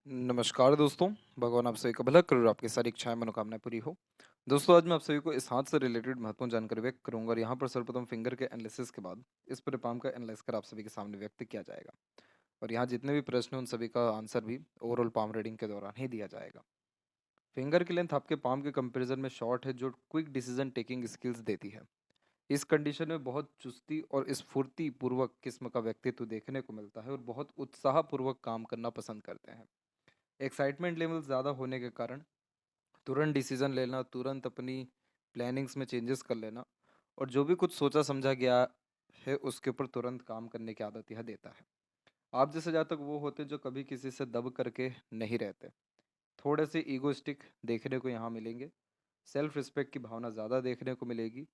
नमस्कार दोस्तों, भगवान आप सभी का भला करे और आपकी सारी इच्छाएं मनोकामनाएं पूरी हो। दोस्तों, आज मैं आप सभी को इस हाथ से रिलेटेड महत्वपूर्ण जानकारी व्यक्त करूंगा और यहाँ पर सर्वप्रथम फिंगर के एनालिसिस के बाद इस पूरे पाम का एनालाइज कर आप सभी के सामने व्यक्त किया जाएगा। और यहाँ जितने भी प्रश्न हैं उन सभी का आंसर भी ओवरऑल पाम रीडिंग के दौरान ही दिया जाएगा। फिंगर की लेंथ आपके पाम के कंपेरिजन में शॉर्ट है, जो क्विक डिसीजन टेकिंग स्किल्स देती है। इस कंडीशन में बहुत चुस्ती और स्फूर्ति पूर्वक किस्म का व्यक्तित्व देखने को मिलता है और बहुत उत्साहपूर्वक काम करना पसंद करते हैं। एक्साइटमेंट लेवल ज़्यादा होने के कारण तुरंत डिसीजन लेना, तुरंत अपनी प्लानिंग्स में चेंजेस कर लेना और जो भी कुछ सोचा समझा गया है उसके ऊपर तुरंत काम करने की आदत यह देता है। आप जैसे जातक वो होते हैं जो कभी किसी से दब करके नहीं रहते। थोड़े से ईगोइस्टिक देखने को यहाँ मिलेंगे। सेल्फ रिस्पेक्ट की भावना ज़्यादा देखने को मिलेगी।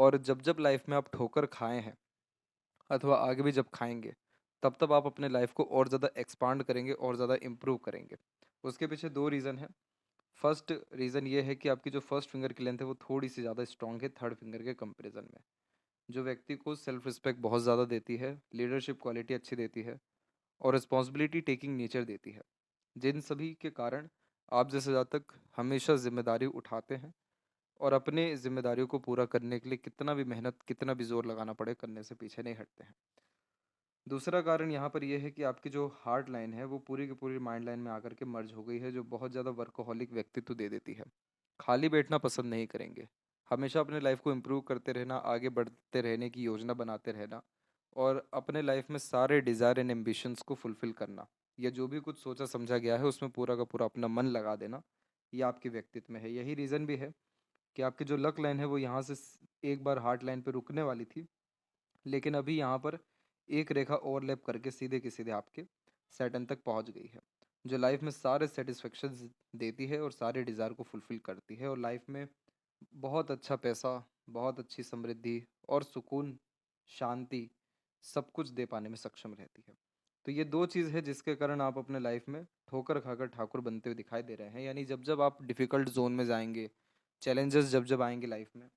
और जब जब लाइफ में आप ठोकर खाए हैं अथवा आगे भी जब खाएंगे, तब तब आप अपने लाइफ को और ज़्यादा एक्सपांड करेंगे और ज़्यादा इम्प्रूव करेंगे। उसके पीछे दो रीज़न है। फर्स्ट रीज़न ये है कि आपकी जो फर्स्ट फिंगर की लेंथ है वो थोड़ी सी ज़्यादा स्ट्रांग है थर्ड फिंगर के कंपैरिजन में, जो व्यक्ति को सेल्फ रिस्पेक्ट बहुत ज़्यादा देती है, लीडरशिप क्वालिटी अच्छी देती है और रिस्पॉन्सिबिलिटी टेकिंग नेचर देती है। जिन सभी के कारण आप जैसे जातक हमेशा जिम्मेदारी उठाते हैं और अपने जिम्मेदारियों को पूरा करने के लिए कितना भी मेहनत कितना भी जोर लगाना पड़े करने से पीछे नहीं हटते हैं। दूसरा कारण यहाँ पर यह है कि आपकी जो हार्ट लाइन है वो पूरी की पूरी माइंड लाइन में आकर के मर्ज हो गई है, जो बहुत ज़्यादा वर्कोहॉलिक व्यक्तित्व दे देती है। खाली बैठना पसंद नहीं करेंगे। हमेशा अपने लाइफ को इम्प्रूव करते रहना, आगे बढ़ते रहने की योजना बनाते रहना और अपने लाइफ में सारे डिज़ायर एंड एम्बिशंस को फुलफिल करना, या जो भी कुछ सोचा समझा गया है उसमें पूरा का पूरा अपना मन लगा देना, ये आपके व्यक्तित्व में है। यही रीज़न भी है कि आपकी जो लक लाइन है वो यहाँ से एक बार हार्ट लाइन पे रुकने वाली थी, लेकिन अभी यहाँ पर एक रेखा ओवरलैप करके सीधे के सीधे आपके सैटर्न तक पहुँच गई है, जो लाइफ में सारे सेटिस्फेक्शंस देती है और सारे डिज़ायर को फुलफिल करती है और लाइफ में बहुत अच्छा पैसा, बहुत अच्छी समृद्धि और सुकून, शांति सब कुछ दे पाने में सक्षम रहती है। तो ये दो चीज़ है जिसके कारण आप अपने लाइफ में ठोकर खाकर ठाकुर बनते हुए दिखाई दे रहे हैं। यानी जब जब आप डिफ़िकल्ट जोन में जाएंगे, चैलेंजेस जब जब आएंगे लाइफ में,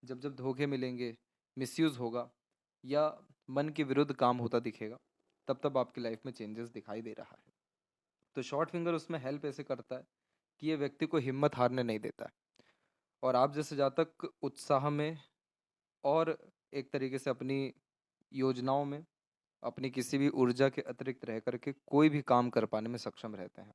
जब जब धोखे मिलेंगे, मिसयूज़ होगा या मन के विरुद्ध काम होता दिखेगा, तब तब आपकी लाइफ में चेंजेस दिखाई दे रहा है। तो शॉर्ट फिंगर उसमें हेल्प ऐसे करता है कि ये व्यक्ति को हिम्मत हारने नहीं देता है और आप जैसे जातक उत्साह में और एक तरीके से अपनी योजनाओं में अपनी किसी भी ऊर्जा के अतिरिक्त रह करके कोई भी काम कर पाने में सक्षम रहते हैं।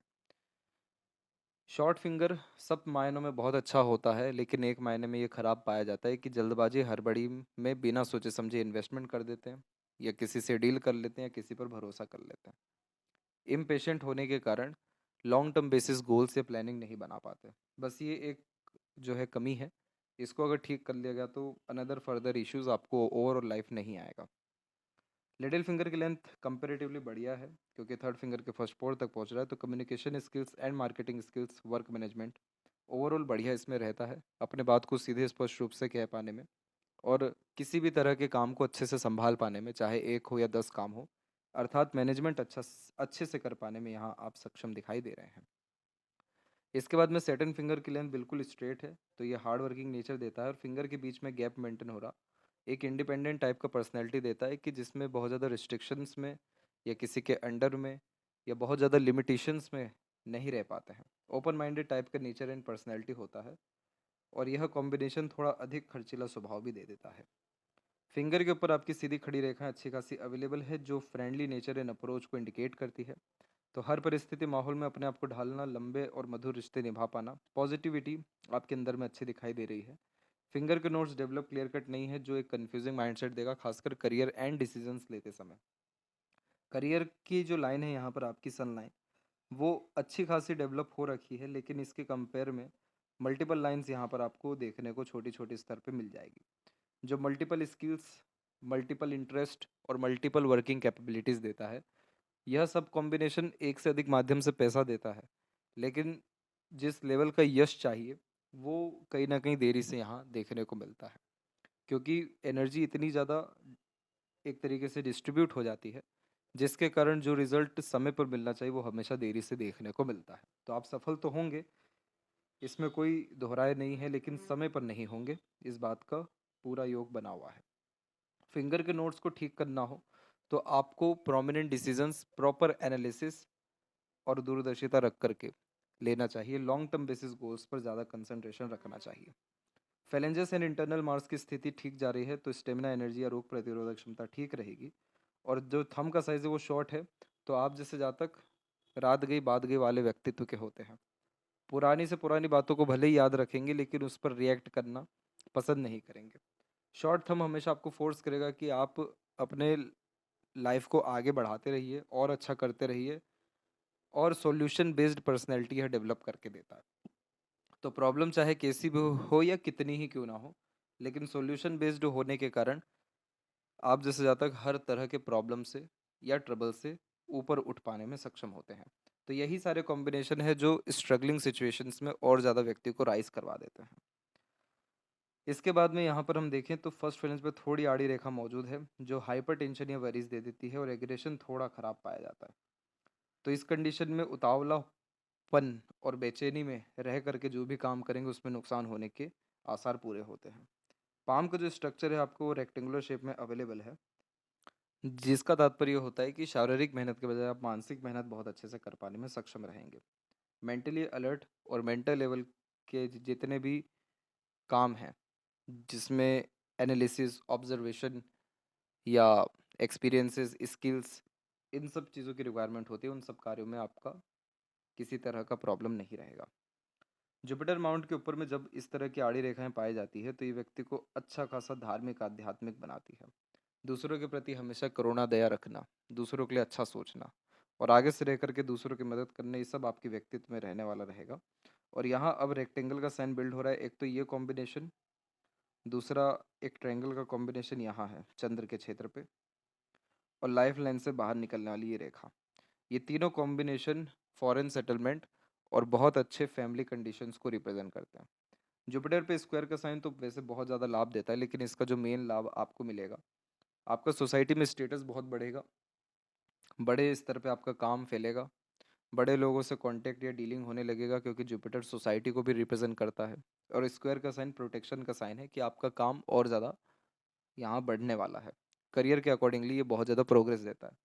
शॉर्ट फिंगर सब मायनों में बहुत अच्छा होता है, लेकिन एक मायने में ये खराब पाया जाता है कि जल्दबाजी हड़बड़ी में बिना सोचे समझे इन्वेस्टमेंट कर देते हैं या किसी से डील कर लेते हैं या किसी पर भरोसा कर लेते हैं। इम्पेशेंट होने के कारण लॉन्ग टर्म बेसिस गोल्स या प्लानिंग नहीं बना पाते। बस ये एक जो है कमी है। इसको अगर ठीक कर लिया गया तो अनदर फर्दर इश्यूज आपको ओवरऑल लाइफ नहीं आएगा। लिटिल फिंगर की लेंथ कंपेरेटिवली बढ़िया है क्योंकि थर्ड फिंगर के फर्स्ट पोर तक पहुंच रहा है, तो communication skills and marketing skills, work management overall बढ़िया इसमें रहता है, अपने बात को सीधे स्पष्ट रूप से कह पाने में और किसी भी तरह के काम को अच्छे से संभाल पाने में, चाहे एक हो या 10 काम हो, अर्थात मैनेजमेंट अच्छे से कर पाने में यहाँ आप सक्षम दिखाई दे रहे हैं। इसके बाद में सेटन फिंगर की लेंथ बिल्कुल स्ट्रेट है, तो ये हार्ड वर्किंग नेचर देता है और फिंगर के बीच में गैप मेंटेन हो रहा एक इंडिपेंडेंट टाइप का पर्सनैलिटी देता है कि जिसमें बहुत ज़्यादा रिस्ट्रिक्शंस में या किसी के अंडर में या बहुत ज़्यादा लिमिटेशंस में नहीं रह पाते हैं। ओपन माइंडेड टाइप का नेचर एंड पर्सनैलिटी होता है और यह कॉम्बिनेशन थोड़ा अधिक खर्चीला स्वभाव भी दे देता है। फिंगर के ऊपर आपकी सीधी खड़ी रेखाएं अच्छी खासी अवेलेबल है, जो फ्रेंडली नेचर एंड अप्रोच को इंडिकेट करती है। तो हर परिस्थिति माहौल में अपने आप को ढालना, लंबे और मधुर रिश्ते निभा पाना, पॉजिटिविटी आपके अंदर में अच्छी दिखाई दे रही है। फिंगर के नोट्स डेवलप क्लियर कट नहीं है, जो एक कंफ्यूजिंग माइंडसेट देगा खासकर करियर एंड डिसीजंस लेते समय। करियर की जो लाइन है यहाँ पर आपकी सन लाइन, वो अच्छी खासी डेवलप हो रखी है, लेकिन इसके कंपेयर में मल्टीपल लाइंस यहाँ पर आपको देखने को छोटी छोटी स्तर पे मिल जाएगी, जो मल्टीपल स्किल्स, मल्टीपल इंटरेस्ट और मल्टीपल वर्किंग कैपेबिलिटीज़ देता है। यह सब कॉम्बिनेशन एक से अधिक माध्यम से पैसा देता है, लेकिन जिस लेवल का यश चाहिए वो कहीं ना कहीं देरी से यहाँ देखने को मिलता है, क्योंकि एनर्जी इतनी ज़्यादा एक तरीके से डिस्ट्रीब्यूट हो जाती है, जिसके कारण जो रिजल्ट समय पर मिलना चाहिए वो हमेशा देरी से देखने को मिलता है। तो आप सफल तो होंगे, इसमें कोई दोहराए नहीं है, लेकिन समय पर नहीं होंगे, इस बात का पूरा योग बना हुआ है। फिंगर के नोट्स को ठीक करना हो तो आपको प्रोमिनेंट डिसीजंस, प्रॉपर एनालिसिस और दूरदर्शिता रख करके लेना चाहिए। लॉन्ग टर्म बेसिस गोल्स पर ज़्यादा कंसंट्रेशन रखना चाहिए। फेलेंजेस एंड इंटरनल मार्स की स्थिति ठीक जा रही है तो स्टेमिना, एनर्जी या रोग प्रतिरोधक क्षमता ठीक रहेगी। और जो थंब का साइज़ है वो शॉर्ट है, तो आप जैसे जहाँ तक रात गई बात गई वाले व्यक्तित्व के होते हैं, पुरानी से पुरानी बातों को भले ही याद रखेंगे लेकिन उस पर रिएक्ट करना पसंद नहीं करेंगे। शॉर्ट थंब हमेशा आपको फोर्स करेगा कि आप अपने लाइफ को आगे बढ़ाते रहिए और अच्छा करते रहिए, और सॉल्यूशन बेस्ड पर्सनैलिटी यह डेवलप करके देता है। तो प्रॉब्लम चाहे कैसी भी हो या कितनी ही क्यों ना हो, लेकिन सॉल्यूशन बेस्ड होने के कारण आप जैसे ज़्यादा तक हर तरह के प्रॉब्लम से या ट्रबल से ऊपर उठ पाने में सक्षम होते हैं। तो यही सारे कॉम्बिनेशन है जो स्ट्रगलिंग सिचुएशंस में और ज़्यादा व्यक्ति को राइज करवा देते हैं। इसके बाद में यहाँ पर हम देखें तो फर्स्ट फेलेंस पे थोड़ी आड़ी रेखा मौजूद है जो हाइपर टेंशन या वरीज दे देती है और एग्रेशन थोड़ा खराब पाया जाता है। तो इस कंडीशन में उतावलापन और बेचैनी में रह करके जो भी काम करेंगे उसमें नुकसान होने के आसार पूरे होते हैं। पाम का जो स्ट्रक्चर है आपको वो रेक्टेंगुलर शेप में अवेलेबल है, जिसका तात्पर्य होता है कि शारीरिक मेहनत के बजाय आप मानसिक मेहनत बहुत अच्छे से कर पाने में सक्षम रहेंगे। मेंटली अलर्ट और मेंटल लेवल के जितने भी काम हैं, जिसमें एनालिसिस, ऑब्जर्वेशन या एक्सपीरियंसेस, स्किल्स, इन सब चीज़ों की रिक्वायरमेंट होती है, उन सब कार्यों में आपका किसी तरह का प्रॉब्लम नहीं रहेगा। जुपिटर माउंट के ऊपर में जब इस तरह की आड़ी रेखाएं पाई जाती है तो ये व्यक्ति को अच्छा खासा धार्मिक, आध्यात्मिक बनाती है। दूसरों के प्रति हमेशा करुणा, दया रखना, दूसरों के लिए अच्छा सोचना और आगे से रह करके दूसरों की मदद करना, ये सब आपके व्यक्तित्व में रहने वाला रहेगा। और यहाँ अब रेक्टेंगल का साइन बिल्ड हो रहा है। एक तो ये कॉम्बिनेशन, दूसरा एक ट्रायंगल का कॉम्बिनेशन यहाँ है चंद्र के क्षेत्र पे, और लाइफ लाइन से बाहर निकलने वाली ये रेखा। ये तीनों कॉम्बिनेशन फॉरेन सेटलमेंट और बहुत अच्छे फैमिली कंडीशंस को रिप्रेजेंट करते हैं। जुपिटर पे स्क्वायर का साइन तो वैसे बहुत ज़्यादा लाभ देता है, लेकिन इसका जो मेन लाभ आपको मिलेगा, आपका सोसाइटी में स्टेटस बहुत बढ़ेगा, बड़े स्तर पे आपका काम फैलेगा, बड़े लोगों से कांटेक्ट या डीलिंग होने लगेगा, क्योंकि जुपिटर सोसाइटी को भी रिप्रेजेंट करता है। और स्क्वायर का साइन प्रोटेक्शन का साइन है कि आपका काम और ज़्यादा यहाँ बढ़ने वाला है। करियर के अकॉर्डिंगली ये बहुत ज़्यादा प्रोग्रेस देता है।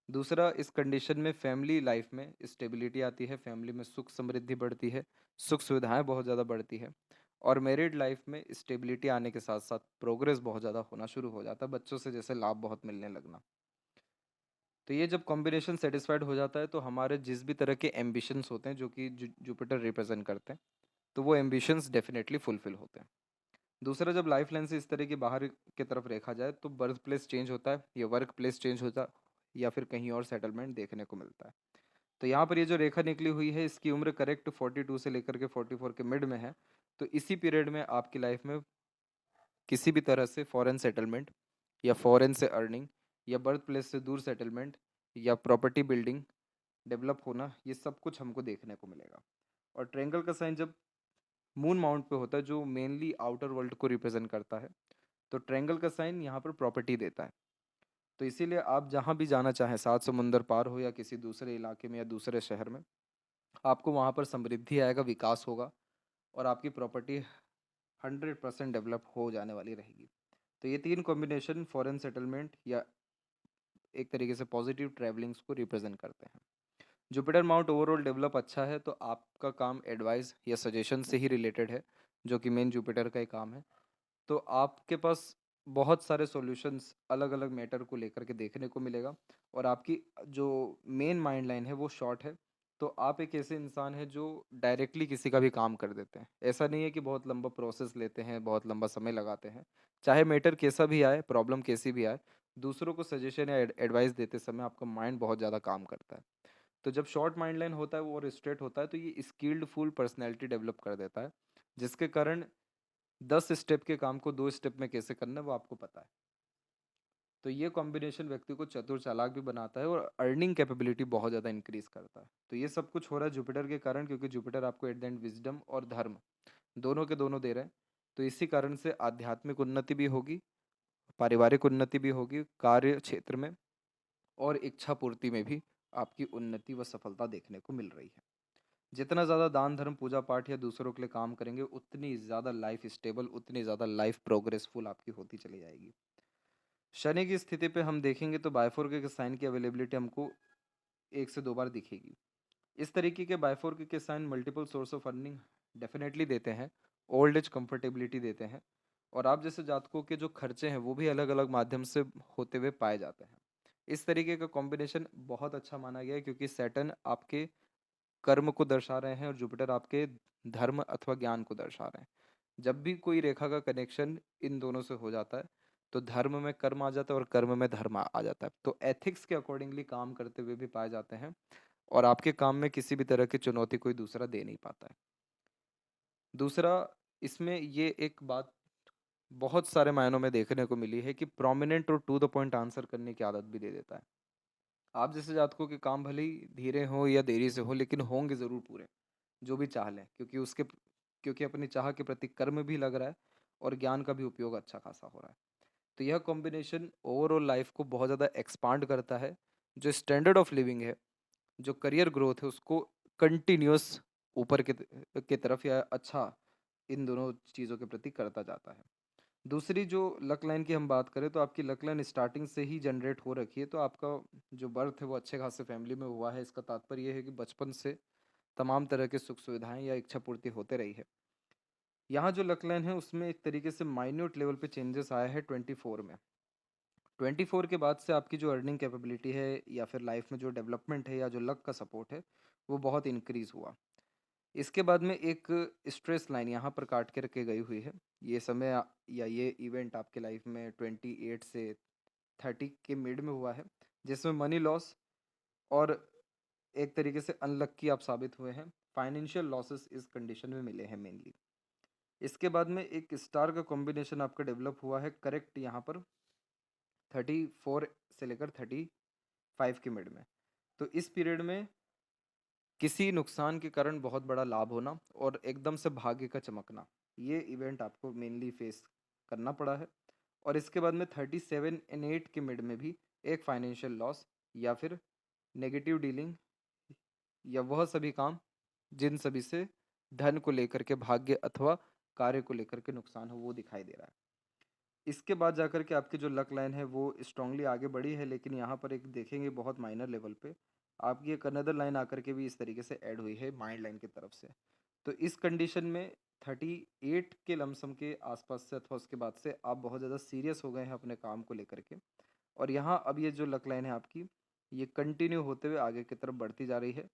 दूसरा, इस कंडीशन में फैमिली लाइफ में स्टेबिलिटी आती है, फैमिली में सुख समृद्धि बढ़ती है, सुख सुविधाएं बहुत ज़्यादा बढ़ती है। और मैरिड लाइफ में स्टेबिलिटी आने के साथ साथ प्रोग्रेस बहुत ज़्यादा होना शुरू हो जाता है, बच्चों से जैसे लाभ बहुत मिलने लगना। तो ये जब कॉम्बिनेशन सेटिस्फाइड हो जाता है तो हमारे जिस भी तरह के एम्बिशंस होते हैं जो कि जुपिटर रिप्रेजेंट करते हैं, तो वो एम्बिशंस डेफिनेटली फुलफिल होते हैं। दूसरा, जब लाइफ लाइन से इस तरह की बाहर की तरफ देखा जाए तो बर्थ प्लेस चेंज होता है या वर्क प्लेस चेंज होता है या फिर कहीं और सेटलमेंट देखने को मिलता है। तो यहाँ पर ये जो रेखा निकली हुई है इसकी उम्र करेक्ट 42 से लेकर के 44 के मिड में है। तो इसी पीरियड में आपकी लाइफ में किसी भी तरह से फॉरेन सेटलमेंट या फॉरेन से अर्निंग या बर्थ प्लेस से दूर सेटलमेंट या प्रॉपर्टी बिल्डिंग डेवलप होना, ये सब कुछ हमको देखने को मिलेगा। और ट्रेंगल का साइन जब मून माउंट पे होता है जो मेनली आउटर वर्ल्ड को रिप्रेजेंट करता है, तो ट्रेंगल का साइन यहाँ पर प्रॉपर्टी देता है। तो इसीलिए आप जहाँ भी जाना चाहें, सात समुंदर पार हो या किसी दूसरे इलाके में या दूसरे शहर में, आपको वहाँ पर समृद्धि आएगा, विकास होगा और आपकी प्रॉपर्टी 100% डेवलप हो जाने वाली रहेगी। तो ये तीन कॉम्बिनेशन फॉरेन सेटलमेंट या एक तरीके से पॉजिटिव ट्रैवलिंग्स को रिप्रेजेंट करते हैं। जुपिटर माउंट ओवरऑल डेवलप अच्छा है तो आपका काम एडवाइस या सजेशन से ही रिलेटेड है, जो कि मेन जुपिटर का ही काम है। तो आपके पास बहुत सारे सॉल्यूशंस अलग अलग मैटर को लेकर के देखने को मिलेगा। और आपकी जो मेन माइंड लाइन है वो शॉर्ट है। तो आप एक ऐसे इंसान हैं जो डायरेक्टली किसी का भी काम कर देते हैं। ऐसा नहीं है कि बहुत लंबा प्रोसेस लेते हैं, बहुत लंबा समय लगाते हैं। चाहे मैटर कैसा भी आए, प्रॉब्लम कैसी भी आए, दूसरों को सजेशन या एडवाइस देते समय आपका माइंड बहुत ज़्यादा काम करता है। तो जब शॉर्ट माइंड लाइन होता है वो और स्ट्रेट होता है तो ये स्किल्ड फुल पर्सनैलिटी डेवलप कर देता है, जिसके कारण 10 स्टेप के काम को 2 स्टेप में कैसे करना है वो आपको पता है। तो ये कॉम्बिनेशन व्यक्ति को चतुर चालाक भी बनाता है और अर्निंग कैपेबिलिटी बहुत ज़्यादा इंक्रीज करता है। तो ये सब कुछ हो रहा है जुपिटर के कारण, क्योंकि जुपिटर आपको एट द एंड विजडम और धर्म दोनों के दोनों दे रहे हैं। तो इसी कारण से आध्यात्मिक उन्नति भी होगी, पारिवारिक उन्नति भी होगी, कार्य क्षेत्र में और इच्छा पूर्ति में भी आपकी उन्नति व सफलता देखने को मिल रही है। जितना ज़्यादा दान धर्म पूजा पाठ या दूसरों के लिए काम करेंगे उतनी ज़्यादा लाइफ स्टेबल, उतनी ज़्यादा लाइफ प्रोग्रेसफुल आपकी होती चली जाएगी। शनि की स्थिति पे हम देखेंगे तो बायफोर के साइन की अवेलेबिलिटी हमको 1 से 2 बार दिखेगी। इस तरीके के बायफोर के साइन multiple source of earning definitely देते हैं, ओल्ड एज कंफर्टेबिलिटी देते हैं, और आप जैसे जातकों के जो खर्चे हैं वो भी अलग अलग माध्यम से होते हुए पाए जाते हैं। इस तरीके का कॉम्बिनेशन बहुत अच्छा माना गया है, क्योंकि सैटर्न आपके कर्म को दर्शा रहे हैं और जुपिटर आपके धर्म अथवा ज्ञान को दर्शा रहे हैं। जब भी कोई रेखा का कनेक्शन इन दोनों से हो जाता है तो धर्म में कर्म आ जाता है और कर्म में धर्म आ जाता है, तो एथिक्स के अकॉर्डिंगली काम करते हुए भी पाए जाते हैं, और आपके काम में किसी भी तरह की चुनौती कोई दूसरा दे नहीं पाता है। दूसरा, इसमें ये एक बात बहुत सारे मायनों में देखने को मिली है कि प्रोमिनेंट और टू द पॉइंट आंसर करने की आदत भी दे देता है। आप जैसे जातकों के काम भले ही धीरे हो या देरी से हो, लेकिन होंगे ज़रूर पूरे, जो भी चाह लें, क्योंकि अपनी चाह के प्रति कर्म भी लग रहा है और ज्ञान का भी उपयोग अच्छा खासा हो रहा है। तो यह कॉम्बिनेशन ओवरऑल लाइफ को बहुत ज़्यादा एक्सपांड करता है। जो स्टैंडर्ड ऑफ लिविंग है, जो करियर ग्रोथ है, उसको कंटिन्यूअस ऊपर के तरफ या अच्छा इन दोनों चीज़ों के प्रति करता जाता है। दूसरी जो लक लाइन की हम बात करें, तो आपकी लक लाइन स्टार्टिंग से ही जनरेट हो रखी है, तो आपका जो बर्थ है वो अच्छे खासे फैमिली में हुआ है। इसका तात्पर्य यह है कि बचपन से तमाम तरह के सुख सुविधाएं या इच्छा पूर्ति होते रही है। यहाँ जो लक लाइन है उसमें एक तरीके से माइन्यूट लेवल पे चेंजेस आया है 24 में। 24 के बाद से आपकी जो अर्निंग कैपेबिलिटी है या फिर लाइफ में जो डेवलपमेंट है या जो लक का सपोर्ट है वो बहुत इंक्रीज हुआ। इसके बाद में एक स्ट्रेस लाइन यहाँ पर काट के रखी गई हुई है। ये समय या ये इवेंट आपके लाइफ में 28 से 30 के मिड में हुआ है, जिसमें मनी लॉस और एक तरीके से अनलक्की आप साबित हुए हैं। फाइनेंशियल लॉसेस इस कंडीशन में मिले हैं मेनली। इसके बाद में एक स्टार का कॉम्बिनेशन आपका डेवलप हुआ है करेक्ट यहाँ पर 34 से लेकर 35 के मिड में। तो इस पीरियड में किसी नुकसान के कारण बहुत बड़ा लाभ होना और एकदम से भाग्य का चमकना, ये इवेंट आपको मेनली फेस करना पड़ा है। और इसके बाद में 37 और 8 के मिड में भी एक फाइनेंशियल लॉस या फिर नेगेटिव डीलिंग या वह सभी काम जिन सभी से धन को लेकर के, भाग्य अथवा कार्य को लेकर के नुकसान हो, वो दिखाई दे रहा है। इसके बाद जाकर के आपकी जो लक लाइन है वो स्ट्रांगली आगे बढ़ी है, लेकिन यहाँ पर एक देखेंगे बहुत माइनर लेवल पे आपकी एक अनदर लाइन आकर के भी इस तरीके से ऐड हुई है माइंड लाइन की तरफ से। तो इस कंडीशन में 38 के लमसम के आसपास से अथवा उसके बाद से आप बहुत ज़्यादा सीरियस हो गए हैं अपने काम को लेकर के। और यहाँ अब ये जो लक लाइन है आपकी, ये कंटिन्यू होते हुए आगे की तरफ बढ़ती जा रही है,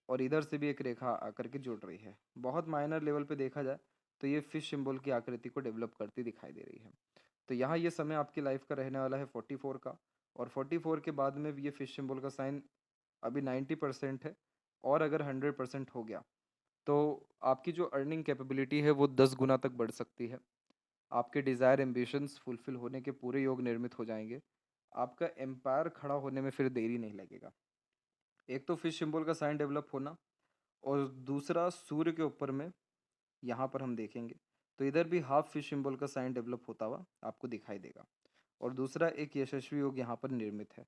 और इधर से भी एक रेखा आकर के जुड़ रही है। बहुत माइनर लेवल पे देखा जाए तो ये फिश सिंबल की आकृति को डेवलप करती दिखाई दे रही है। तो यहाँ ये समय आपकी लाइफ का रहने वाला है 44 का, और 44 के बाद में भी ये फिश सिंबल का साइन अभी 90% है, और अगर 100% हो गया तो आपकी जो अर्निंग कैपेबिलिटी है वो 10 गुना तक बढ़ सकती है। आपके डिज़ायर एम्बिशंस फुलफिल होने के पूरे योग निर्मित हो जाएंगे। आपका एम्पायर खड़ा होने में फिर देरी नहीं लगेगा। एक तो फिश सिंबल का साइन डेवलप होना, और दूसरा सूर्य के ऊपर में यहाँ पर हम देखेंगे तो इधर भी हाफ फिश सिंबल का साइन डेवलप होता हुआ आपको दिखाई देगा, और दूसरा एक यशस्वी योग यहाँ पर निर्मित है।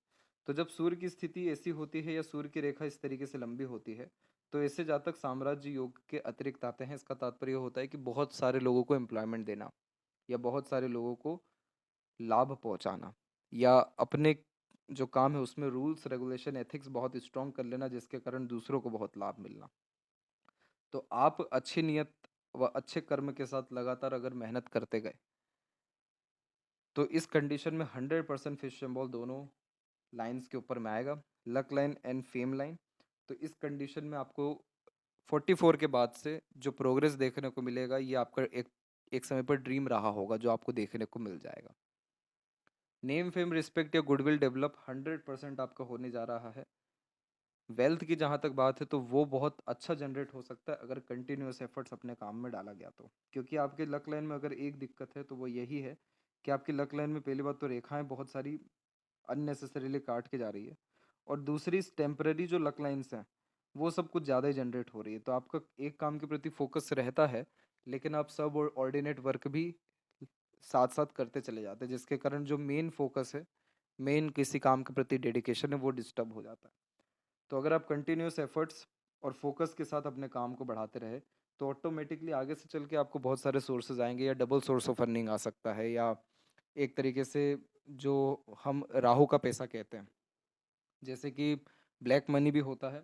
तो जब सूर्य की स्थिति ऐसी होती है या सूर्य की रेखा इस तरीके से लंबी होती है, तो ऐसे जातक साम्राज्य योग के अतिरिक्त आते हैं। इसका तात्पर्य होता है कि बहुत सारे लोगों को एम्प्लॉयमेंट देना, या बहुत सारे लोगों को लाभ पहुंचाना, या अपने जो काम है उसमें रूल्स रेगुलेशन एथिक्स बहुत स्ट्रॉन्ग कर लेना, जिसके कारण दूसरों को बहुत लाभ मिलना। तो आप अच्छी नियत व अच्छे कर्म के साथ लगातार अगर मेहनत करते गए तो इस कंडीशन में 100% फिश सिंबल दोनों लाइंस के ऊपर में आएगा, luck line and fame line. तो इस कंडीशन में आपको 44 के बाद से जो प्रोग्रेस देखने को मिलेगा, ये आपका एक एक समय पर ड्रीम रहा होगा जो आपको देखने को मिल जाएगा। नेम फेम रिस्पेक्ट या गुडविल डेवलप 100% आपका होने जा रहा है। वेल्थ की जहाँ तक बात है तो वो बहुत अच्छा जनरेट हो सकता है अगर कंटिन्यूस एफर्ट्स अपने काम में डाला गया तो, क्योंकि आपके लक लाइन में अगर एक दिक्कत है तो वो यही है कि आपकी लक लाइन में पहली बात तो रेखाएं बहुत सारी अननेसेसरीली काट के जा रही है, और दूसरी टेम्पररी जो लक लाइन्स हैं वो सब कुछ ज़्यादा ही जनरेट हो रही है। तो आपका एक काम के प्रति फोकस रहता है, लेकिन आप सब ऑर्डिनेट वर्क भी साथ साथ करते चले जाते हैं, जिसके कारण जो मेन फोकस है, मेन किसी काम के प्रति डेडिकेशन है, वो डिस्टर्ब हो जाता है। तो अगर आप कंटिन्यूस एफर्ट्स और फोकस के साथ अपने काम को बढ़ाते रहे तो ऑटोमेटिकली आगे से चल के आपको बहुत सारे सोर्सेज आएंगे, या डबल सोर्स ऑफ अर्निंग आ सकता है, या एक तरीके से जो हम राहु का पैसा कहते हैं, जैसे कि ब्लैक मनी भी होता है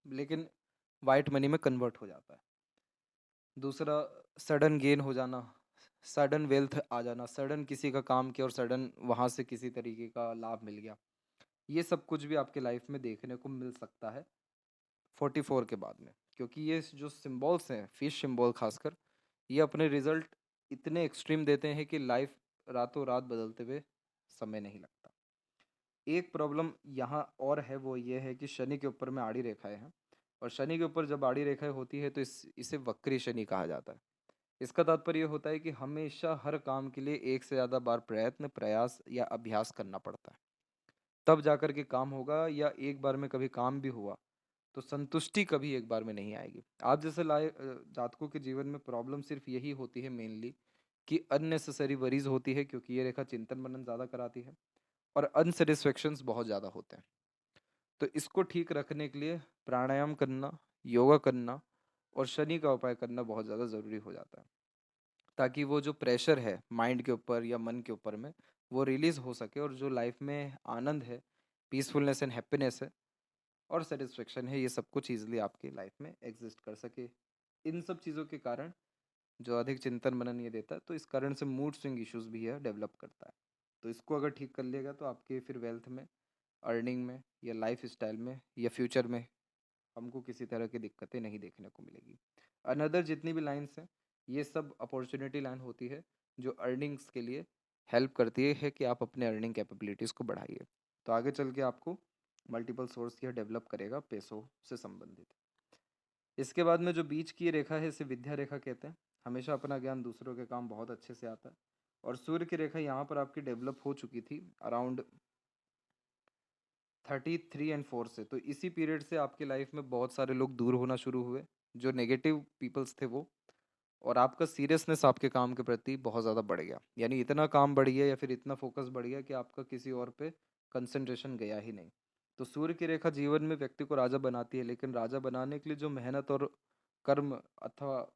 लेकिन वाइट मनी में कन्वर्ट हो जाता है। दूसरा, सडन गेन हो जाना, सडन वेल्थ आ जाना, सडन किसी का काम किया और सडन वहाँ से किसी तरीके का लाभ मिल गया। ये सब कुछ भी आपके लाइफ में देखने को मिल सकता है 44 के बाद में, क्योंकि ये जो सिंबल्स हैं, फिश सिंबल खासकर, ये अपने रिजल्ट इतने एक्सट्रीम देते हैं कि लाइफ रातों रात बदलते हुए समय नहीं लगता। एक प्रॉब्लम यहाँ और है, वो ये है कि शनि के ऊपर में आड़ी रेखाएं हैं, और शनि के ऊपर जब आड़ी रेखाएं होती है तो इसे वक्री शनि कहा जाता है। इसका तात्पर्य ये होता है कि हमेशा हर काम के लिए एक से ज़्यादा बार प्रयत्न, प्रयास या अभ्यास करना पड़ता है, तब जाकर के काम होगा, या एक बार में कभी काम भी हुआ तो संतुष्टि कभी एक बार में नहीं आएगी। आप जैसे जातकों के जीवन में प्रॉब्लम सिर्फ यही होती है मेनली, कि अननेसेसरी वरीज होती है, क्योंकि ये रेखा चिंतन मनन ज़्यादा कराती है, और अनसेटिस्फेक्शंस बहुत ज़्यादा होते हैं। तो इसको ठीक रखने के लिए प्राणायाम करना, योगा करना और शनि का उपाय करना बहुत ज़्यादा ज़रूरी हो जाता है, ताकि वो जो प्रेशर है माइंड के ऊपर या मन के ऊपर में, वो रिलीज़ हो सके, और जो लाइफ में आनंद है, पीसफुलनेस एंड हैप्पीनेस है और सेटिस्फेक्शन है, ये सब कुछ ईजिली आपकी लाइफ में एग्जिस्ट कर सके। इन सब चीज़ों के कारण जो अधिक चिंतन मनन ये देता है, तो इस कारण से मूड स्विंग इश्यूज भी है डेवलप करता है। तो इसको अगर ठीक कर लिएगा तो आपके फिर वेल्थ में, अर्निंग में या लाइफ स्टाइल में या फ्यूचर में हमको किसी तरह की दिक्कतें नहीं देखने को मिलेगी। अनदर जितनी भी लाइन्स हैं, ये सब अपॉर्चुनिटी लाइन होती है, जो अर्निंग्स के लिए हेल्प करती है कि आप अपने अर्निंग कैपेबिलिटीज़ को बढ़ाइए। तो आगे चल के आपको मल्टीपल सोर्स यह डेवलप करेगा पैसों से संबंधित। इसके बाद में जो बीच की रेखा है, इसे विद्या रेखा कहते हैं। हमेशा अपना ज्ञान दूसरों के काम बहुत अच्छे से आता है। और सूर्य की रेखा यहाँ पर आपकी डेवलप हो चुकी थी अराउंड 33 और 4 से। तो इसी पीरियड से आपकी लाइफ में बहुत सारे लोग दूर होना शुरू हुए, जो नेगेटिव पीपल्स थे वो, और आपका सीरियसनेस आपके काम के प्रति बहुत ज़्यादा बढ़ गया। यानी इतना काम बढ़ गया या फिर इतना फोकस बढ़ गया कि आपका किसी और पे कंसंट्रेशन गया ही नहीं। तो सूर्य की रेखा जीवन में व्यक्ति को राजा बनाती है, लेकिन राजा बनाने के लिए जो मेहनत और कर्म अथवा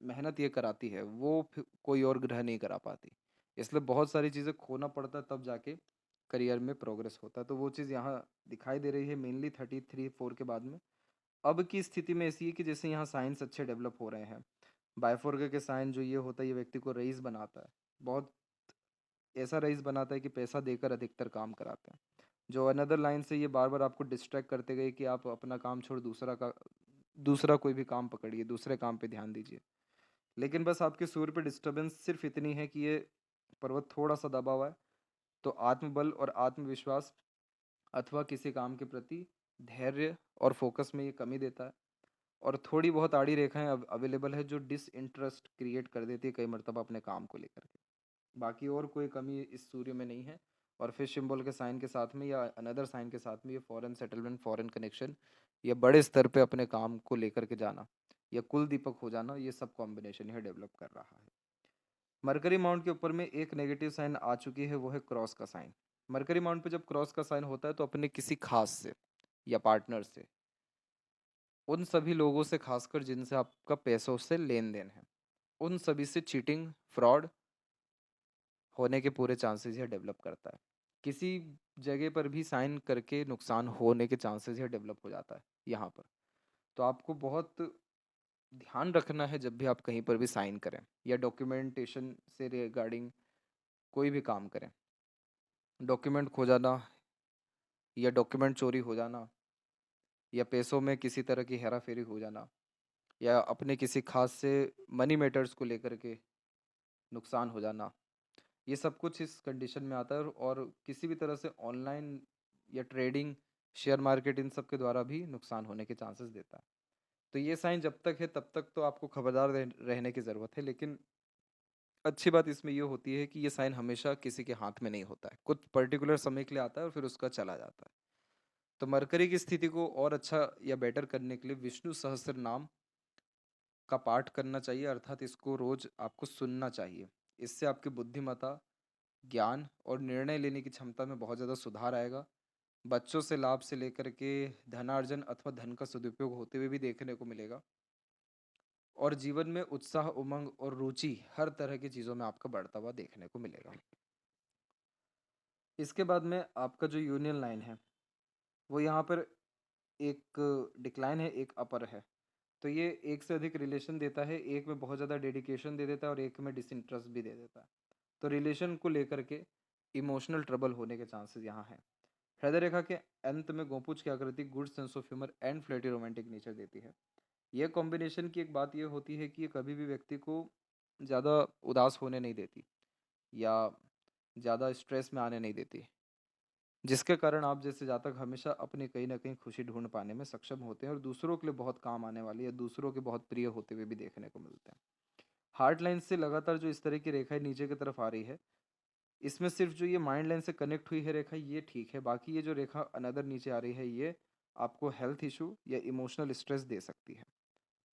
मेहनत ये कराती है, वो कोई और ग्रह नहीं करा पाती। इसलिए बहुत सारी चीज़ें खोना पड़ता है, तब जाके करियर में प्रोग्रेस होता है। तो वो चीज़ यहाँ दिखाई दे रही है मेनली 33-4 के बाद में। अब की स्थिति में ऐसी है कि जैसे यहाँ साइंस अच्छे डेवलप हो रहे हैं, बायफोर्गे के साइन जो ये होता है, ये व्यक्ति को रईस बनाता है, बहुत ऐसा रईस बनाता है कि पैसा देकर अधिकतर काम कराते हैं। जो अनदर लाइन से ये बार बार आपको डिस्ट्रैक्ट करते गए कि आप अपना काम छोड़ दूसरा कोई भी काम पकड़िए, दूसरे काम पे ध्यान दीजिए। लेकिन बस आपके सूर्य पे डिस्टर्बेंस सिर्फ इतनी है कि ये पर्वत थोड़ा सा दबा हुआ है, तो आत्मबल और आत्मविश्वास अथवा किसी काम के प्रति धैर्य और फोकस में ये कमी देता है। और थोड़ी बहुत आड़ी रेखाएं अवेलेबल है, जो डिसइंटरेस्ट क्रिएट कर देती है कई मरतबा अपने काम को लेकर के। बाकी और कोई कमी इस सूर्य में नहीं है। और फिश सिंबल के साइन के साथ में या अनदर साइन के साथ में ये फॉरेन सेटलमेंट, फॉरेन कनेक्शन या बड़े स्तर पे अपने काम को लेकर के जाना या कुल दीपक हो जाना, ये सब कॉम्बिनेशन यह डेवलप कर रहा है। मरकरी माउंट के ऊपर में एक नेगेटिव साइन आ चुकी है, वो है क्रॉस का साइन। मरकरी माउंट पे जब क्रॉस का साइन होता है तो अपने किसी खास से या पार्टनर से, उन सभी लोगों से खासकर जिनसे आपका पैसों से लेन देन है, उन सभी से चीटिंग, फ्रॉड होने के पूरे चांसेस यह डेवलप करता है। किसी जगह पर भी साइन करके नुकसान होने के चांसेस यह डेवलप हो जाता है यहाँ पर। तो आपको बहुत ध्यान रखना है जब भी आप कहीं पर भी साइन करें या डॉक्यूमेंटेशन से रिगार्डिंग कोई भी काम करें। डॉक्यूमेंट खो जाना या डॉक्यूमेंट चोरी हो जाना या पैसों में किसी तरह की हेरा फेरी हो जाना या अपने किसी खास से मनी मैटर्स को लेकर के नुकसान हो जाना, ये सब कुछ इस कंडीशन में आता है। और किसी भी तरह से ऑनलाइन या ट्रेडिंग, शेयर मार्केट, इन सब के द्वारा भी नुकसान होने के चांसेस देता है। तो ये साइन जब तक है तब तक तो आपको खबरदार रहने की ज़रूरत है। लेकिन अच्छी बात इसमें ये होती है कि ये साइन हमेशा किसी के हाथ में नहीं होता है, कुछ पर्टिकुलर समय के लिए आता है और फिर उसका चला जाता है। तो मरकरी की स्थिति को और अच्छा या बेटर करने के लिए विष्णु सहस्त्र नाम का पाठ करना चाहिए, अर्थात इसको रोज आपको सुनना चाहिए। इससे आपकी बुद्धिमत्ता, ज्ञान और निर्णय लेने की क्षमता में बहुत ज़्यादा सुधार आएगा। बच्चों से लाभ से लेकर के धनार्जन अथवा धन का सदुपयोग होते हुए भी देखने को मिलेगा। और जीवन में उत्साह, उमंग और रुचि हर तरह की चीज़ों में आपका बढ़ता हुआ देखने को मिलेगा। इसके बाद में आपका जो यूनियन लाइन है, वो यहाँ पर एक डिक्लाइन है, एक अपर है। तो ये एक से अधिक रिलेशन देता है, एक में बहुत ज़्यादा डेडिकेशन दे देता है और एक में डिसइंटरेस्ट भी दे देता है। तो रिलेशन को लेकर के इमोशनल ट्रबल होने के चांसेस यहाँ हैं। हृदय रेखा के अंत में गोपूछ की आकृति good sense of humour and flirty romantic nature देती है। यह कॉम्बिनेशन की एक बात यह होती है कि ये कभी भी व्यक्ति को ज़्यादा उदास होने नहीं देती या ज़्यादा स्ट्रेस में आने नहीं देती, जिसके कारण आप जैसे जातक हमेशा अपनी कहीं ना कहीं खुशी ढूंढ पाने में सक्षम होते हैं और दूसरों के लिए बहुत काम आने वाली या दूसरों के बहुत प्रिय होते हुए भी देखने को मिलते हैं। हार्ट लाइन से लगातार जो इस तरह की रेखाएं नीचे की तरफ आ रही है, इसमें सिर्फ जो ये माइंड लाइन से कनेक्ट हुई है रेखा ये ठीक है, बाकी ये जो रेखा अनदर नीचे आ रही है ये आपको हेल्थ इशू या इमोशनल स्ट्रेस दे सकती है।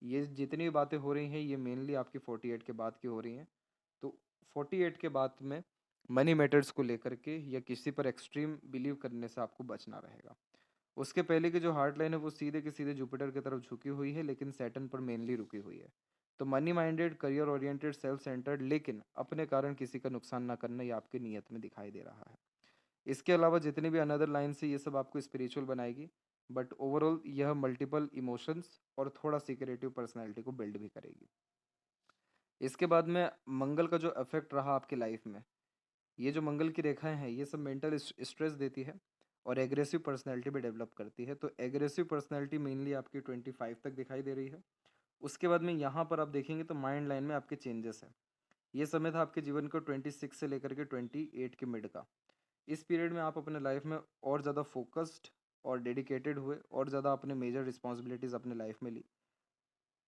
ये जितनी भी बातें हो रही हैं ये मेनली आपकी 48 के बाद की हो रही हैं। तो 48 के बाद में मनी मैटर्स को लेकर के या किसी पर एक्सट्रीम बिलीव करने से आपको बचना रहेगा। उसके पहले की जो हार्ट लाइन है वो सीधे के सीधे जुपिटर की तरफ झुकी हुई है, लेकिन सैटर्न पर मेनली रुकी हुई है। तो money minded, career oriented, self centred, लेकिन अपने कारण किसी का नुकसान ना करना ये आपकी नीयत में दिखाई दे रहा है। इसके अलावा जितनी भी अनदर लाइन से ये सब आपको स्पिरिचुअल बनाएगी, बट ओवरऑल यह मल्टीपल इमोशंस और थोड़ा सिक्योरेटिव पर्सनैलिटी को बिल्ड भी करेगी। इसके बाद में मंगल का जो इफेक्ट रहा आपकी लाइफ में, ये जो मंगल की रेखाएं हैं ये सब मेंटल स्ट्रेस देती है और एग्रेसिव पर्सनैलिटी भी डेवलप करती है। तो एग्रेसिव पर्सनैलिटी मेनली आपकी 25 तक दिखाई दे रही है। उसके बाद में यहाँ पर आप देखेंगे तो माइंड लाइन में आपके चेंजेस हैं। ये समय था आपके जीवन को 26 से लेकर के 28 के मिड का। इस पीरियड में आप अपने लाइफ में और ज़्यादा फोकस्ड और डेडिकेटेड हुए और ज़्यादा अपने मेजर रिस्पॉन्सिबिलिटीज़ अपने लाइफ में ली।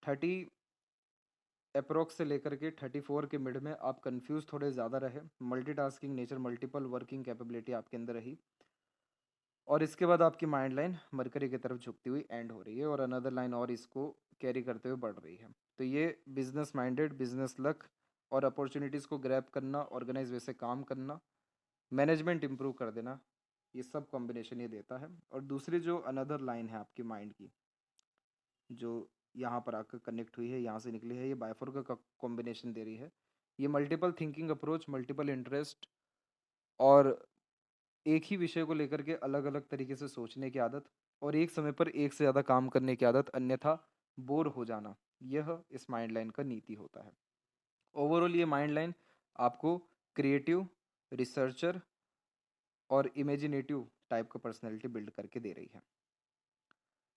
30 अप्रोक्स से लेकर के 34 के मिड में आप कंफ्यूज थोड़े ज़्यादा रहे। Multitasking nature, multiple working capability आपके अंदर रही। और इसके बाद आपकी माइंड लाइन मरकरी की तरफ झुकती हुई एंड हो रही है और अनदर लाइन और इसको कैरी करते हुए बढ़ रही है। तो ये बिजनेस माइंडेड, बिजनेस लक और अपॉर्चुनिटीज़ को ग्रैब करना, ऑर्गेनाइज वैसे काम करना, मैनेजमेंट इंप्रूव कर देना, ये सब कॉम्बिनेशन ये देता है। और दूसरी जो अनदर लाइन है आपकी माइंड की, जो यहाँ पर आकर कनेक्ट हुई है, यहाँ से निकली है, ये बायफोर का कॉम्बिनेशन दे रही है। ये multiple thinking approach, multiple interest और एक ही विषय को लेकर के अलग अलग तरीके से सोचने की आदत और एक समय पर एक से ज़्यादा काम करने की आदत, अन्यथा बोर हो जाना, यह इस माइंड लाइन का नीति होता है। ओवरऑल ये माइंड लाइन आपको क्रिएटिव, रिसर्चर और इमेजिनेटिव टाइप का पर्सनैलिटी बिल्ड करके दे रही है।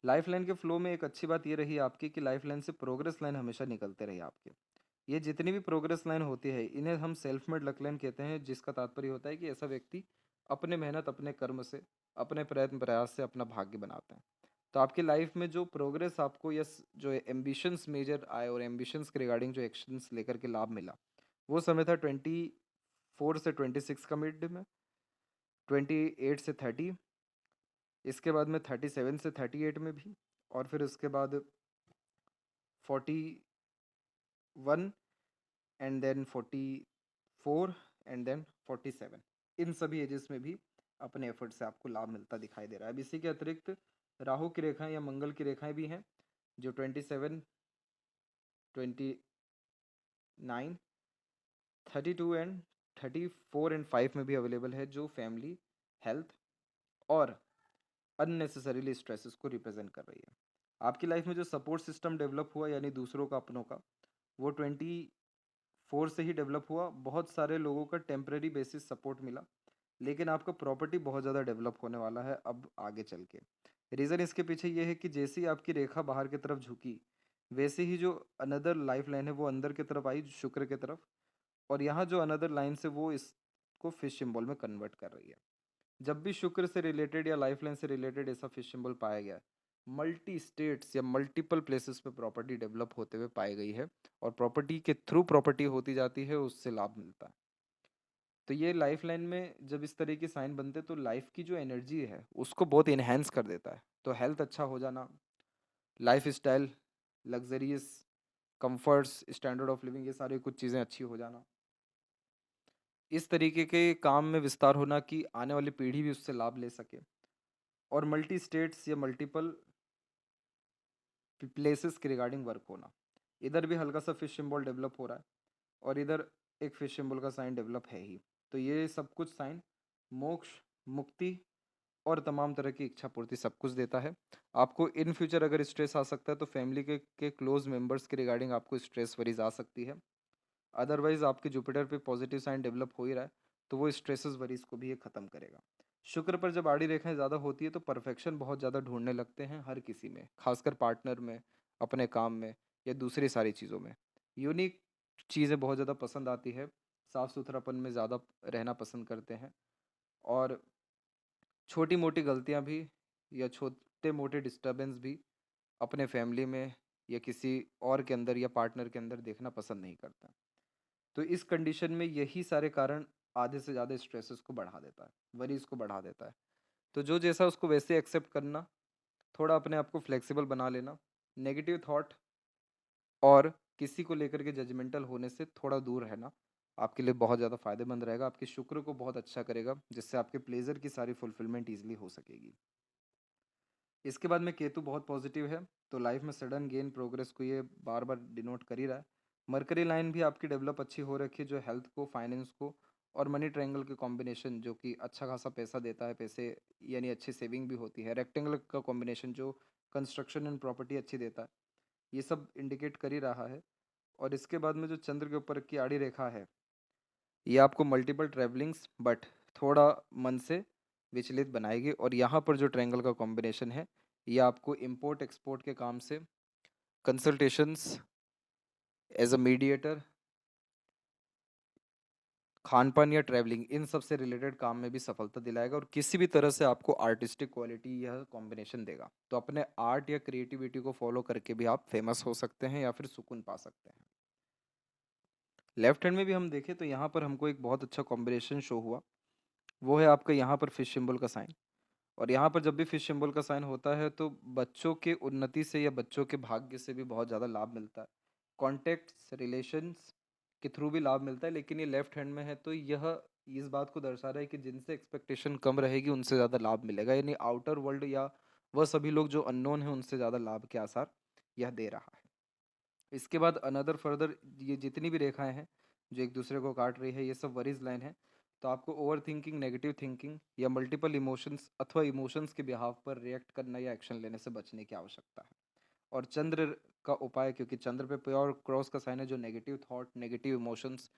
लाइफ लाइन के फ्लो में एक अच्छी बात ये रही आपकी कि लाइफ लाइन से प्रोग्रेस लाइन हमेशा निकलते रही आपके। ये जितनी भी प्रोग्रेस लाइन होती है इन्हें हम सेल्फ मेड लक लाइन कहते हैं, जिसका तात्पर्य होता है कि ऐसा व्यक्ति अपने मेहनत, अपने कर्म से, अपने प्रयत्न प्रयास से अपना भाग्य बनाते हैं। तो आपकी लाइफ में जो प्रोग्रेस आपको या जो एम्बिशंस मेजर आए और एम्बिशंस के रिगार्डिंग जो एक्शंस लेकर के लाभ मिला, वो समय था 24 से 26 का मिड में, 28 से 30, इसके बाद में 37 से 38 में भी, और फिर उसके बाद 41 एंड देन 44 एंड देन 47, इन सभी एजेस में भी अपने एफर्ट से आपको लाभ मिलता दिखाई दे रहा है। अब इसी के अतिरिक्त राहु की रेखाएं या मंगल की रेखाएं भी हैं, जो 27, 29, 32 एंड 34 एंड 5 में भी अवेलेबल है, जो फैमिली, हेल्थ और अननेसेसरीली स्ट्रेसेस को रिप्रेजेंट कर रही है। आपकी लाइफ में जो सपोर्ट सिस्टम डेवलप हुआ, यानी दूसरों का, अपनों का, वो 24 से ही डेवलप हुआ। बहुत सारे लोगों का टेम्परेरी बेसिस सपोर्ट मिला, लेकिन आपका प्रॉपर्टी बहुत ज़्यादा डेवलप होने वाला है अब आगे चल के। रीज़न इसके पीछे ये है कि जैसे ही आपकी रेखा बाहर की तरफ झुकी, वैसे ही जो अनदर लाइफ लाइन है वो अंदर की तरफ आई, शुक्र की तरफ। और यहाँ जो अनदर लाइन से वो इसको फिश सिंबल में कन्वर्ट कर रही है। जब भी शुक्र से रिलेटेड या लाइफ लाइन से रिलेटेड ऐसा फिश सिंबल पाया गया, मल्टी स्टेट्स या मल्टीपल प्लेसेस पे प्रॉपर्टी डेवलप होते हुए पाई गई है और प्रॉपर्टी के थ्रू प्रॉपर्टी होती जाती है, उससे लाभ मिलता है। तो ये लाइफ लाइन में जब इस तरह के साइन बनते हैं तो लाइफ की जो एनर्जी है उसको बहुत इन्हेंस कर देता है। तो हेल्थ अच्छा हो जाना, life style, luxurious, comforts, standard of living, ये सारी कुछ चीज़ें अच्छी हो जाना, इस तरीके के काम में विस्तार होना कि आने वाली पीढ़ी भी उससे लाभ ले सके, और मल्टी स्टेट्स या मल्टीपल प्लेसेस के रिगार्डिंग वर्क होना। इधर भी हल्का सा फिश सिंबल डेवलप हो रहा है और इधर एक फिश सिंबल का साइन डेवलप है ही। तो ये सब कुछ साइन मोक्ष, मुक्ति और तमाम तरह की इच्छा पूर्ति सब कुछ देता है। आपको इन फ्यूचर अगर स्ट्रेस आ सकता है तो फैमिली के क्लोज मेंबर्स के रिगार्डिंग आपको स्ट्रेस वरीज आ सकती है। अदरवाइज आपके जुपिटर पे पॉजिटिव साइन डेवलप हो ही रहा है, तो वो स्ट्रेसेस वरीज को भी ये ख़त्म करेगा। शुक्र पर जब आड़ी रेखाएं ज़्यादा होती है तो परफेक्शन बहुत ज़्यादा ढूंढने लगते हैं हर किसी में, खासकर पार्टनर में, अपने काम में या दूसरी सारी चीज़ों में। यूनिक चीज़ें बहुत ज़्यादा पसंद आती है, साफ़ सुथरापन में ज़्यादा रहना पसंद करते हैं, और छोटी मोटी गलतियां भी या छोटे मोटे डिस्टरबेंस भी अपने फैमिली में या किसी और के अंदर या पार्टनर के अंदर देखना पसंद नहीं करता। तो इस कंडीशन में यही सारे कारण आधे से ज़्यादा स्ट्रेसेस को बढ़ा देता है, वरीज को बढ़ा देता है। तो जो जैसा उसको वैसे एक्सेप्ट करना, थोड़ा अपने आप को फ्लेक्सिबल बना लेना, नेगेटिव थॉट और किसी को लेकर के जजमेंटल होने से थोड़ा दूर रहना आपके लिए बहुत ज़्यादा फायदेमंद रहेगा, आपके शुक्र को बहुत अच्छा करेगा, जिससे आपके प्लेजर की सारी फुलफिलमेंट ईजिली हो सकेगी। इसके बाद में केतु बहुत पॉजिटिव है, तो लाइफ में सडन गेन प्रोग्रेस को ये बार बार डिनोट कर ही रहा है। मरकरी लाइन भी आपकी डेवलप अच्छी हो रखी है, जो हेल्थ को, फाइनेंस को और मनी ट्रायंगल के कॉम्बिनेशन जो कि अच्छा खासा पैसा देता है, पैसे यानी अच्छी सेविंग भी होती है, रेक्टेंगल का कॉम्बिनेशन जो कंस्ट्रक्शन एंड प्रॉपर्टी अच्छी देता है, ये सब इंडिकेट कर ही रहा है। और इसके बाद में जो चंद्र के ऊपर की आड़ी रेखा है, ये आपको मल्टीपल ट्रैवलिंग्स बट थोड़ा मन से विचलित बनाएगी, और यहाँ पर जो ट्रायंगल का कॉम्बिनेशन है, ये आपको इंपोर्ट एक्सपोर्ट के काम से, कंसल्टेशंस एज अ मीडिएटर, खान पान या ट्रैवलिंग, इन सब से रिलेटेड काम में भी सफलता दिलाएगा, और किसी भी तरह से आपको आर्टिस्टिक क्वालिटी यह कॉम्बिनेशन देगा। तो अपने आर्ट या क्रिएटिविटी को फॉलो करके भी आप फेमस हो सकते हैं या फिर सुकून पा सकते हैं। लेफ्ट हैंड में भी हम देखें तो यहाँ पर हमको एक बहुत अच्छा कॉम्बिनेशन शो हुआ, वो है आपका यहाँ पर फिश सिंबल का साइन। और यहाँ पर जब भी फिश सिंबल का साइन होता है तो बच्चों के उन्नति से या बच्चों के भाग्य से भी बहुत ज़्यादा लाभ मिलता है, कॉन्टेक्ट्स रिलेशंस के थ्रू भी लाभ मिलता है। लेकिन ये लेफ्ट हैंड में है तो यह इस बात को दर्शा रहा है कि जिनसे एक्सपेक्टेशन कम रहेगी उनसे ज़्यादा लाभ मिलेगा, यानी आउटर वर्ल्ड या वह सभी लोग जो अननोन हैं उनसे ज़्यादा लाभ के आसार यह दे रहा है। इसके बाद अनदर फर्दर, ये जितनी भी रेखाएं हैं जो एक दूसरे को काट रही है, ये सब वरीज लाइन है। तो आपको ओवर थिंकिंग, नेगेटिव थिंकिंग या मल्टीपल इमोशंस अथवा इमोशंस के बिहाव पर रिएक्ट करना या एक्शन लेने से बचने की आवश्यकता है। और चंद्र का उपाय, क्योंकि चंद्र पे प्योर क्रॉस का साइन है, जो नेगेटिव थॉट, नेगेटिव इमोशंस,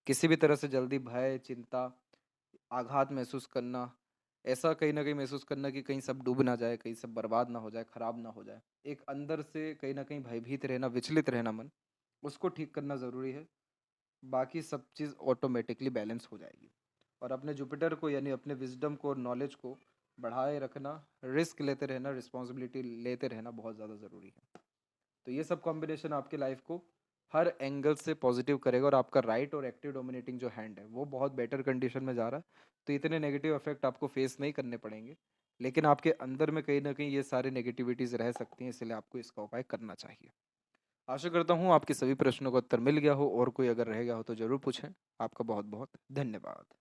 किसी भी तरह से जल्दी भय, चिंता, आघात महसूस करना, ऐसा कहीं ना कहीं महसूस करना कि कहीं सब डूब ना जाए, कहीं सब बर्बाद ना हो जाए, खराब ना हो जाए, एक अंदर से कहीं ना कहीं भयभीत रहना, विचलित रहना मन, उसको ठीक करना ज़रूरी है। बाकी सब चीज़ ऑटोमेटिकली बैलेंस हो जाएगी। और अपने जुपिटर को यानी अपने विजडम को और नॉलेज को बढ़ाए रखना, रिस्क लेते रहना, रिस्पॉन्सिबिलिटी लेते रहना बहुत ज़्यादा ज़रूरी है। तो ये सब कॉम्बिनेशन आपके लाइफ को हर एंगल से पॉजिटिव करेगा, और आपका राइट और एक्टिव डोमिनेटिंग जो हैंड है वो बहुत बेटर कंडीशन में जा रहा है। तो इतने नेगेटिव इफेक्ट आपको फेस नहीं करने पड़ेंगे, लेकिन आपके अंदर में कहीं ना कहीं ये सारी नेगेटिविटीज़ रह सकती हैं, इसलिए आपको इसका उपाय करना चाहिए। आशा करता हूँ आपके सभी प्रश्नों का उत्तर मिल गया हो, और कोई अगर रह गया हो तो ज़रूर पूछें। आपका बहुत बहुत धन्यवाद।